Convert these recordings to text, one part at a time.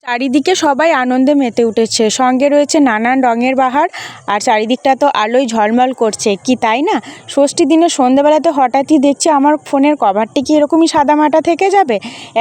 চারিদিকে সবাই আনন্দে মেতে উঠেছে, সঙ্গে রয়েছে নানান রঙের বাহার। আর চারিদিকটা তো আলোয় ঝলমল করছে, কি তাই না? ষষ্ঠী দিনের সন্ধ্যেবেলাতে হঠাৎই দেখছি আমার ফোনের কভারটি কি এরকমই সাদামাটা থেকে যাবে?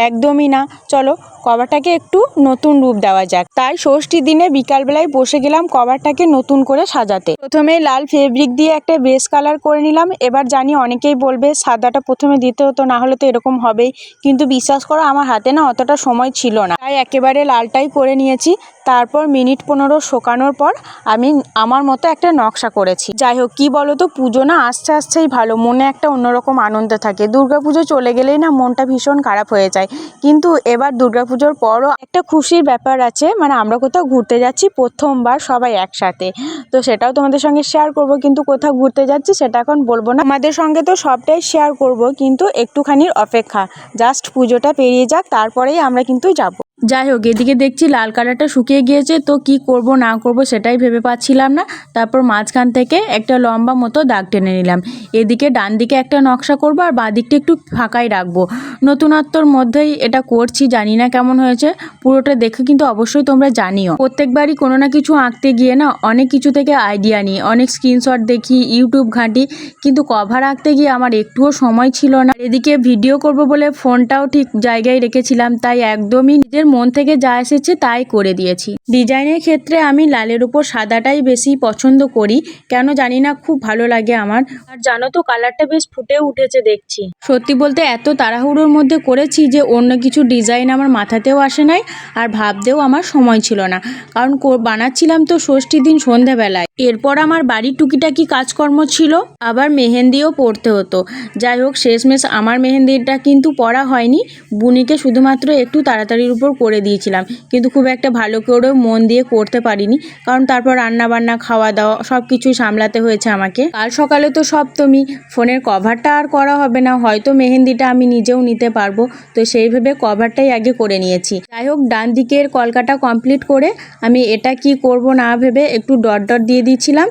একদমই না। চলো কভারটাকে একটু নতুন রূপ দেওয়া যাক। তাই ষষ্ঠী দিনে বিকালবেলায় বসে গেলাম কভারটাকে নতুন করে সাজাতে। প্রথমে লাল ফেব্রিক দিয়ে একটা বেস কালার করে নিলাম। এবার জানি অনেকেই বলবে সাদাটা প্রথমে দিতে হতো, না হলে তো এরকম হবেই, কিন্তু বিশ্বাস করো আমার হাতে না অতটা সময় ছিল না, তাই একেবারে লালটাই করে নিয়েছি। তারপর মিনিট 15 শোকানোর পর আমি আমার মতো একটা নকশা করেছি। যাই হোক, কি বলো তো, পুজো না আসছেই ভালো, মনে একটা অন্যরকম আনন্দ থাকে। দুর্গাপুজো চলে গেলেই না মনটা ভীষণ খারাপ হয়ে যায়, কিন্তু এবার দুর্গাপুজোর পরও একটা খুশির ব্যাপার আছে, মানে আমরা কোথাও ঘুরতে যাচ্ছি প্রথমবার সবাই একসাথে, তো সেটাও তোমাদের সঙ্গে শেয়ার করব। কিন্তু কোথাও ঘুরতে যাচ্ছি সেটা এখন বলবো না, আমাদের সঙ্গে তো সবটাই শেয়ার করব, কিন্তু একটুখানির অপেক্ষা, জাস্ট পুজোটা পেরিয়ে যাক, তারপরেই আমরা কিন্তু যাব। যাই হোক, এদিকে দেখছি লাল কালারটা শুকিয়ে গিয়েছে, তো কি করব না করব সেটাই ভেবে পাচ্ছিলাম না। তারপর মাঝখান থেকে একটা লম্বা মতো দাগ টেনে নিলাম। এদিকে ডান দিকে একটা নকশা করব আর বাঁ দিকটা একটু ফাঁকাই রাখবো। নতুনত্বর মধ্যেই এটা করছি, জানি না কেমন হয়েছে। পুরোটা দেখে কিন্তু অবশ্যই তোমরা জানিও। প্রত্যেকবারই কোনো না কিছু আঁকতে গিয়ে না অনেক কিছু থেকে আইডিয়া নিই, অনেক স্ক্রিনশট দেখি, ইউটিউব ঘাঁটি, কিন্তু কভার আঁকতে গিয়ে আমার একটুও সময় ছিল না। এদিকে ভিডিও করব বলে ফোনটাও ঠিক জায়গায় রেখেছিলাম, তাই একদমই নিজের মন থেকে যা এসেছে তাই করে দিয়েছি। ডিজাইনের ক্ষেত্রে আমি লালের উপর সাদাটাই বেশি পছন্দ করি, কেন জানি না, খুব ভালো লাগে আমার। আর জানো তো, কালারটা বেশ ফুটে উঠেছে দেখছি। সত্যি বলতে এত তাড়াহুড়োর মধ্যে করেছি যে অন্য কিছু ডিজাইন আমার মাথাতেও আসে নাই, আর ভাবতেও আমার সময় ছিল না, কারণ বানাচ্ছিলাম তো ষষ্ঠীর দিন সন্ধ্যাবেলায়। এরপর আমার বাড়ির টুকিটাকি কাজকর্ম ছিল, আবার মেহেন্দিও পড়তে হতো। যাই হোক, শেষমেশ আমার মেহেন্দিটা কিন্তু পড়া হয়নি, বুনিকে শুধুমাত্র একটু তাড়াতাড়ির উপর করে দিয়েছিলাম, কিন্তু খুব একটা ভালো করেও মন দিয়ে করতে পারিনি, কারণ তারপর রান্নাবান্না, খাওয়া দাওয়া সব কিছুই সামলাতে হয়েছে আমাকে। কাল সকালে তো সপ্তমী, ফোনের কভারটা আর করা হবে না, হয়তো মেহেন্দিটা আমি নিজেও নিতে পারবো, তো সেই ভেবে কভারটাই আগে করে নিয়েছি। যাই হোক, ডান দিকের কলকাটা কমপ্লিট করে আমি এটা কি করব না ভেবে একটু ডট ডট দিয়ে দিয়েছিলাম,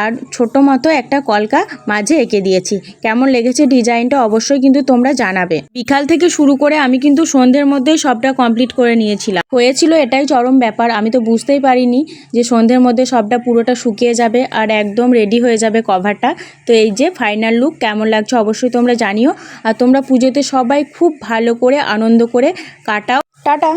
আর ছোট মতো একটা কলকা মাঝে এঁকে দিয়েছি। কেমন লেগেছে ডিজাইনটা অবশ্যই কিন্তু তোমরা জানাবে। বিকাল থেকে শুরু করে আমি কিন্তু সন্ধ্যের মধ্যেই সবটা কমপ্লিট করে নিয়েছিলাম। হয়েছিল এটাই চরম ব্যাপার, আমি তো বুঝতেই পারিনি যে সন্ধ্যের মধ্যে সবটা পুরোটা শুকিয়ে যাবে আর একদম রেডি হয়ে যাবে কভারটা। তো এই যে ফাইনাল লুক, কেমন লাগছে অবশ্যই তোমরা জানিও। আর তোমরা পুজোতে সবাই খুব ভালো করে আনন্দ করে কাটাও। টাটা।